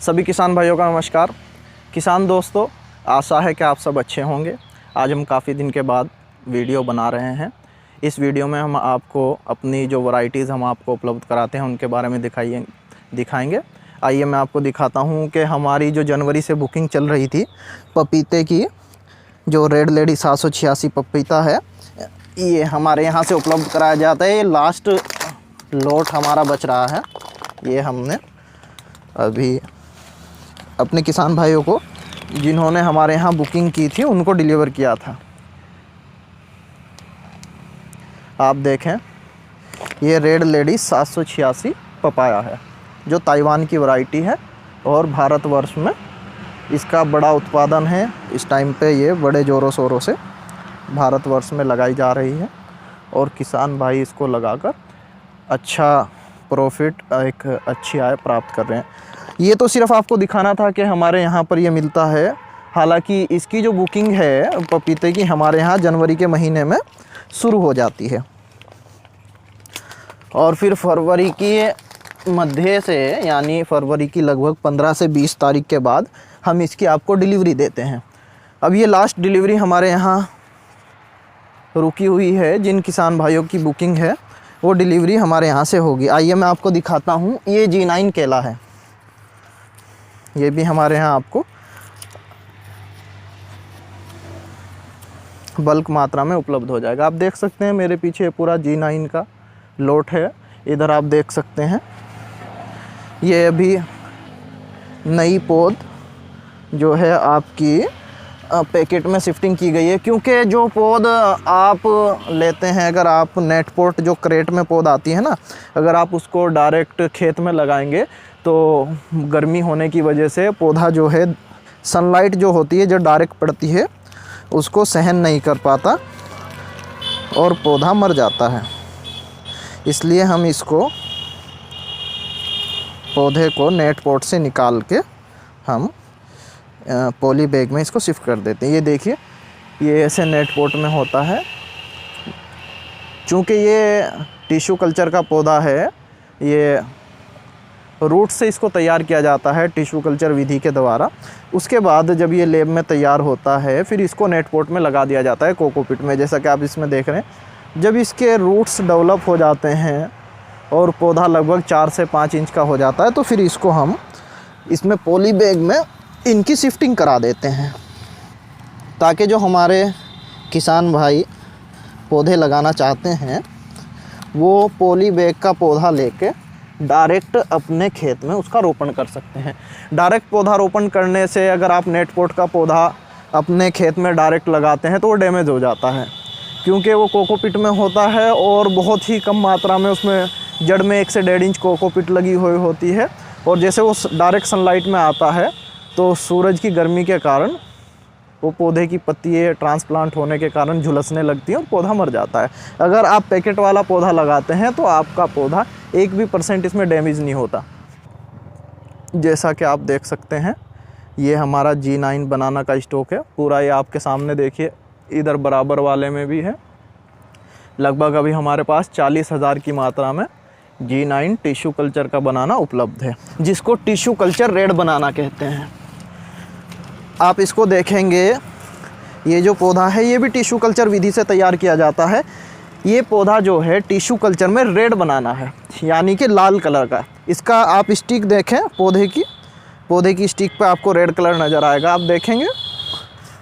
सभी किसान भाइयों का नमस्कार। किसान दोस्तों, आशा है कि आप सब अच्छे होंगे। आज हम काफ़ी दिन के बाद वीडियो बना रहे हैं। इस वीडियो में हम आपको अपनी जो वैरायटीज़ हम आपको उपलब्ध कराते हैं उनके बारे में दिखाएंगे। आइए मैं आपको दिखाता हूं कि हमारी जो जनवरी से बुकिंग चल रही थी पपीते की, जो रेड लेडी 786 पपीता है, ये हमारे यहाँ से उपलब्ध कराया जाता है। ये लास्ट लॉट हमारा बच रहा है। ये हमने अभी अपने किसान भाइयों को, जिन्होंने हमारे यहाँ बुकिंग की थी, उनको डिलीवर किया था। आप देखें, ये रेड लेडी 786 पपाया है, जो ताइवान की वैरायटी है और भारतवर्ष में इसका बड़ा उत्पादन है। इस टाइम पे ये बड़े ज़ोरों शोरों से भारतवर्ष में लगाई जा रही है और किसान भाई इसको लगाकर अच्छा प्रॉफिट, एक अच्छी आय प्राप्त कर रहे हैं। ये तो सिर्फ आपको दिखाना था कि हमारे यहाँ पर ये मिलता है। हालांकि इसकी जो बुकिंग है पपीते की, हमारे यहाँ जनवरी के महीने में शुरू हो जाती है और फिर फरवरी की मध्य से, यानी फरवरी की लगभग 15 से 20 तारीख के बाद हम इसकी आपको डिलीवरी देते हैं। अब ये लास्ट डिलीवरी हमारे यहाँ रुकी हुई है। जिन किसान भाइयों की बुकिंग है वो डिलीवरी हमारे यहाँ से होगी। आइए मैं आपको दिखाता हूँ। ये G9 केला है, ये भी हमारे यहाँ आपको बल्क मात्रा में उपलब्ध हो जाएगा। आप देख सकते हैं मेरे पीछे पूरा G9 का लोट है। इधर आप देख सकते हैं, ये अभी नई पौध जो है आपकी पैकेट में शिफ्टिंग की गई है, क्योंकि जो पौध आप लेते हैं, अगर आप नेट पोट जो क्रेट में पौध आती है ना, अगर आप उसको डायरेक्ट खेत में लगाएंगे तो गर्मी होने की वजह से पौधा जो है, सनलाइट जो होती है जो डायरेक्ट पड़ती है उसको सहन नहीं कर पाता और पौधा मर जाता है। इसलिए हम इसको, पौधे को नेट पोट से निकाल के हम पॉली बैग में इसको शिफ्ट कर देते हैं। ये देखिए, ये ऐसे नेट पोट में होता है। चूँकि ये टिश्यू कल्चर का पौधा है, ये रूट से इसको तैयार किया जाता है टिश्यू कल्चर विधि के द्वारा। उसके बाद जब ये लैब में तैयार होता है, फिर इसको नेट पोट में लगा दिया जाता है, कोकोपीट में, जैसा कि आप इसमें देख रहे हैं। जब इसके रूट्स डेवलप हो जाते हैं और पौधा लगभग 4 से 5 इंच का हो जाता है, तो फिर इसको हम इसमें पॉली बैग में इनकी शिफ्टिंग करा देते हैं, ताकि जो हमारे किसान भाई पौधे लगाना चाहते हैं वो पॉली बैग का पौधा लेके डायरेक्ट अपने खेत में उसका रोपण कर सकते हैं। डायरेक्ट पौधा रोपण करने से, अगर आप नेट पोट का पौधा अपने खेत में डायरेक्ट लगाते हैं तो वो डैमेज हो जाता है, क्योंकि वो कोकोपीट में होता है और बहुत ही कम मात्रा में उसमें जड़ में 1 से 1.5 इंच कोकोपीट लगी हुई होती है। और जैसे वो डायरेक्ट सनलाइट में आता है तो सूरज की गर्मी के कारण वो पौधे की पत्तियाँ ट्रांसप्लांट होने के कारण झुलसने लगती हैं और पौधा मर जाता है। अगर आप पैकेट वाला पौधा लगाते हैं तो आपका पौधा 1% इसमें डैमेज नहीं होता। जैसा कि आप देख सकते हैं, ये हमारा G9 बनाना का स्टॉक है पूरा। ये आपके सामने देखिए, इधर बराबर वाले में भी है। लगभग अभी हमारे पास 40,000 की मात्रा में G9 टिश्यू कल्चर का बनाना उपलब्ध है, जिसको टिश्यू कल्चर रेड बनाना कहते हैं। आप इसको देखेंगे, ये जो पौधा है ये भी टिश्यू कल्चर विधि से तैयार किया जाता है। ये पौधा जो है टिश्यू कल्चर में रेड बनाना है, यानी कि लाल कलर का। इसका आप स्टिक देखें, पौधे की स्टिक पे आपको रेड कलर नज़र आएगा, आप देखेंगे।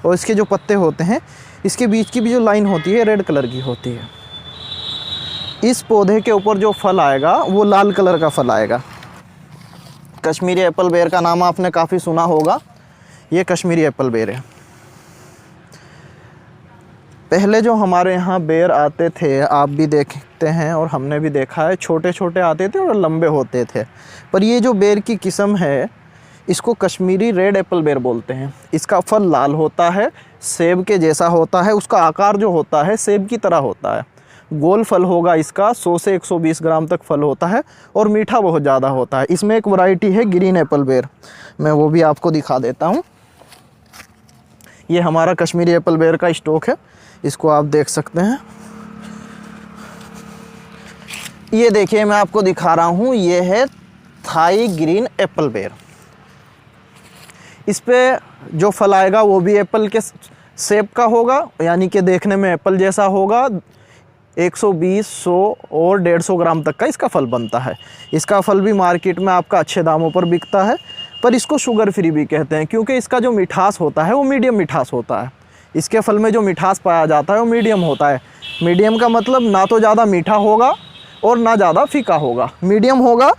और इसके जो पत्ते होते हैं, इसके बीच की भी जो लाइन होती है रेड कलर की होती है। इस पौधे के ऊपर जो फल आएगा वो लाल कलर का फल आएगा। कश्मीरी एप्पल बेर का नाम आपने काफ़ी सुना होगा। ये कश्मीरी एप्पल बेर है। पहले जो हमारे यहाँ बेर आते थे, आप भी देखते हैं और हमने भी देखा है, छोटे छोटे आते थे और लंबे होते थे। पर ये जो बेर की किस्म है, इसको कश्मीरी रेड एप्पल बेर बोलते हैं। इसका फल लाल होता है, सेब के जैसा होता है। उसका आकार जो होता है सेब की तरह होता है। गोल फल होगा इसका, 100 से 120 ग्राम तक फल होता है और मीठा बहुत ज़्यादा होता है। इसमें एक वैरायटी है ग्रीन एप्पल बेर, मैं वो भी आपको दिखा देता हूँ। ये हमारा कश्मीरी एप्पल बेर का स्टॉक है, इसको आप देख सकते हैं। ये देखिए, मैं आपको दिखा रहा हूँ, ये है थाई ग्रीन एप्पल बेर। इस पे जो फल आएगा वो भी एप्पल के शेप का होगा, यानी कि देखने में एप्पल जैसा होगा। 120, 100 और 150 ग्राम तक का इसका फल बनता है। इसका फल भी मार्केट में आपका अच्छे दामों पर बिकता है, पर इसको शुगर फ्री भी कहते हैं क्योंकि इसका जो मिठास होता है वो मीडियम मिठास होता है। इसके फल में जो मिठास पाया जाता है वो मीडियम होता है। मीडियम का मतलब ना तो ज़्यादा मीठा होगा और ना ज़्यादा फीका होगा, मीडियम होगा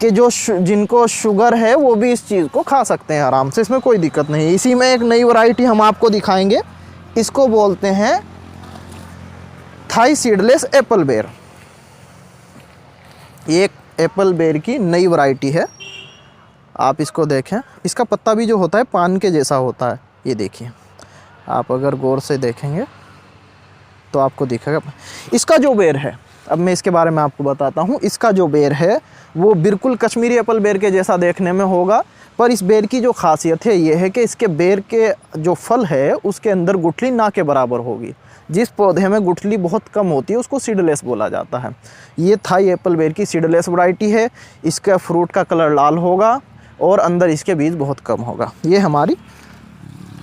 कि जो जिनको शुगर है वो भी इस चीज़ को खा सकते हैं आराम से, इसमें कोई दिक्कत नहीं। इसी में एक नई वैरायटी हम आपको दिखाएंगे, इसको बोलते हैं थाई सीडलेस एप्पल बेर। ये एक एप्पल बेर की नई वैरायटी है। आप इसको देखें, इसका पत्ता भी जो होता है पान के जैसा होता है। ये देखिए, आप अगर गौर से देखेंगे तो आपको दिखेगा। इसका जो बेर है, अब मैं इसके बारे में आपको बताता हूँ। इसका जो बेर है वो बिल्कुल कश्मीरी एप्पल बेर के जैसा देखने में होगा, पर इस बेर की जो खासियत है ये है कि इसके बेर के जो फल है उसके अंदर गुठली ना के बराबर होगी। जिस पौधे में गुठली बहुत कम होती है उसको सीडलेस बोला जाता है। ये थाई एप्पल बेर की सीडलेस वैरायटी है। इसका फ्रूट का कलर लाल होगा और अंदर इसके बीज बहुत कम होगा। ये हमारी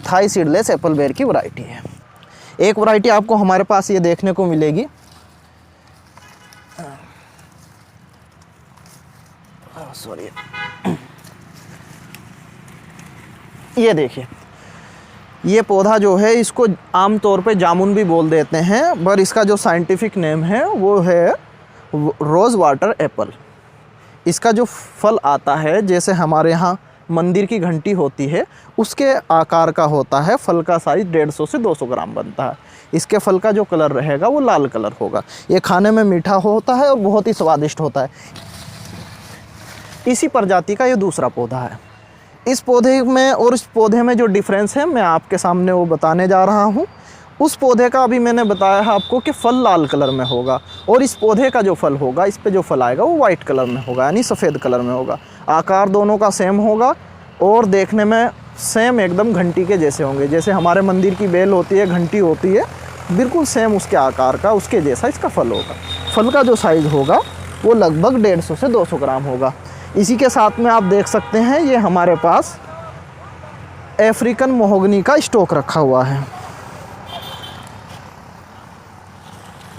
थाई सीडलेस एप्पल बेर की वैरायटी है। एक वैरायटी आपको हमारे पास ये देखने को मिलेगी, सॉरी, ये देखिए, ये पौधा जो है इसको आम तौर पे जामुन भी बोल देते हैं, पर इसका जो साइंटिफिक नेम है वो है रोज़ वाटर एप्पल। इसका जो फल आता है जैसे हमारे यहाँ मंदिर की घंटी होती है उसके आकार का होता है। फल का साइज़ 150 से 200 ग्राम बनता है। इसके फल का जो कलर रहेगा वो लाल कलर होगा। ये खाने में मीठा होता है और बहुत ही स्वादिष्ट होता है। इसी प्रजाति का ये दूसरा पौधा है। इस पौधे में और इस पौधे में जो डिफरेंस है मैं आपके सामने वो बताने जा रहा हूँ। उस पौधे का अभी मैंने बताया है आपको कि फल लाल कलर में होगा, और इस पौधे का जो फल होगा, इस पे जो फल आएगा वो वाइट कलर में होगा, यानी सफ़ेद कलर में होगा। आकार दोनों का सेम होगा और देखने में सेम एकदम घंटी के जैसे होंगे। जैसे हमारे मंदिर की बेल होती है, घंटी होती है, बिल्कुल सेम उसके आकार का, उसके जैसा इसका फल होगा। फल का जो साइज़ होगा वो लगभग 150 से 200 ग्राम होगा। इसी के साथ में आप देख सकते हैं ये हमारे पास अफ्रीकन महोगनी का स्टॉक रखा हुआ है।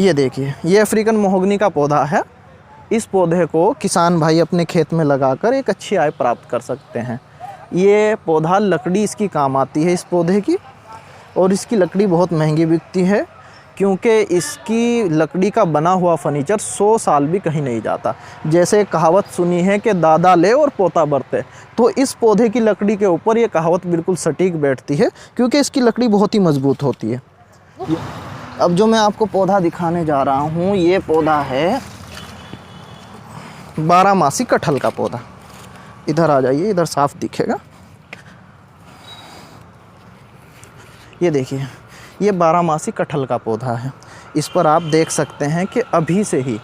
ये देखिए, ये अफ्रीकन महोगनी का पौधा है। इस पौधे को किसान भाई अपने खेत में लगाकर एक अच्छी आय प्राप्त कर सकते हैं। ये पौधा लकड़ी इसकी काम आती है इस पौधे की, और इसकी लकड़ी बहुत महंगी बिकती है क्योंकि इसकी लकड़ी का बना हुआ फर्नीचर 100 साल भी कहीं नहीं जाता। जैसे कहावत सुनी है कि दादा ले और पोता बरते, तो इस पौधे की लकड़ी के ऊपर ये कहावत बिल्कुल सटीक बैठती है क्योंकि इसकी लकड़ी बहुत ही मजबूत होती है। अब जो मैं आपको पौधा दिखाने जा रहा हूँ ये पौधा है 12मासी कटहल का पौधा। इधर आ जाइए, इधर साफ दिखेगा। ये देखिए, ये 12मासी कटहल का पौधा है। इस पर आप देख सकते हैं कि अभी से ही,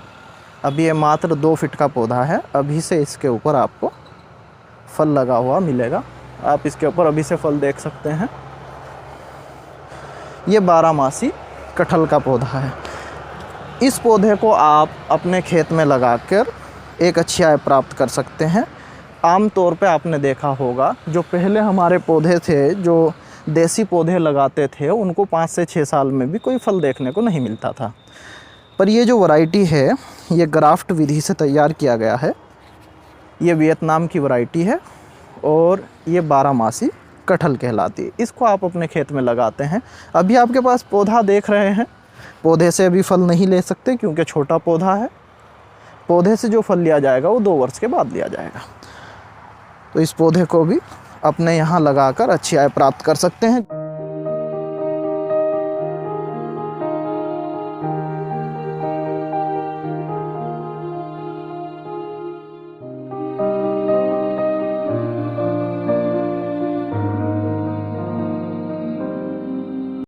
अभी ये मात्र 2 फीट का पौधा है, अभी से इसके ऊपर आपको फल लगा हुआ मिलेगा। आप इसके ऊपर अभी से फल देख सकते हैं। ये 12मासी कटहल का पौधा है। इस पौधे को आप अपने खेत में लगाकर एक अच्छी आय प्राप्त कर सकते हैं। आम तौर पे आपने देखा होगा जो पहले हमारे पौधे थे, जो देसी पौधे लगाते थे, उनको 5 से 6 साल में भी कोई फल देखने को नहीं मिलता था। पर ये जो वैरायटी है ये ग्राफ्ट विधि से तैयार किया गया है। ये वियतनाम की वैरायटी है और ये 12मासी कटहल कहलाती है। इसको आप अपने खेत में लगाते हैं। अभी आपके पास पौधा देख रहे हैं, पौधे से अभी फल नहीं ले सकते क्योंकि छोटा पौधा है। पौधे से जो फल लिया जाएगा वो 2 वर्ष के बाद लिया जाएगा। तो इस पौधे को भी अपने यहाँ लगाकर अच्छी आय प्राप्त कर सकते हैं।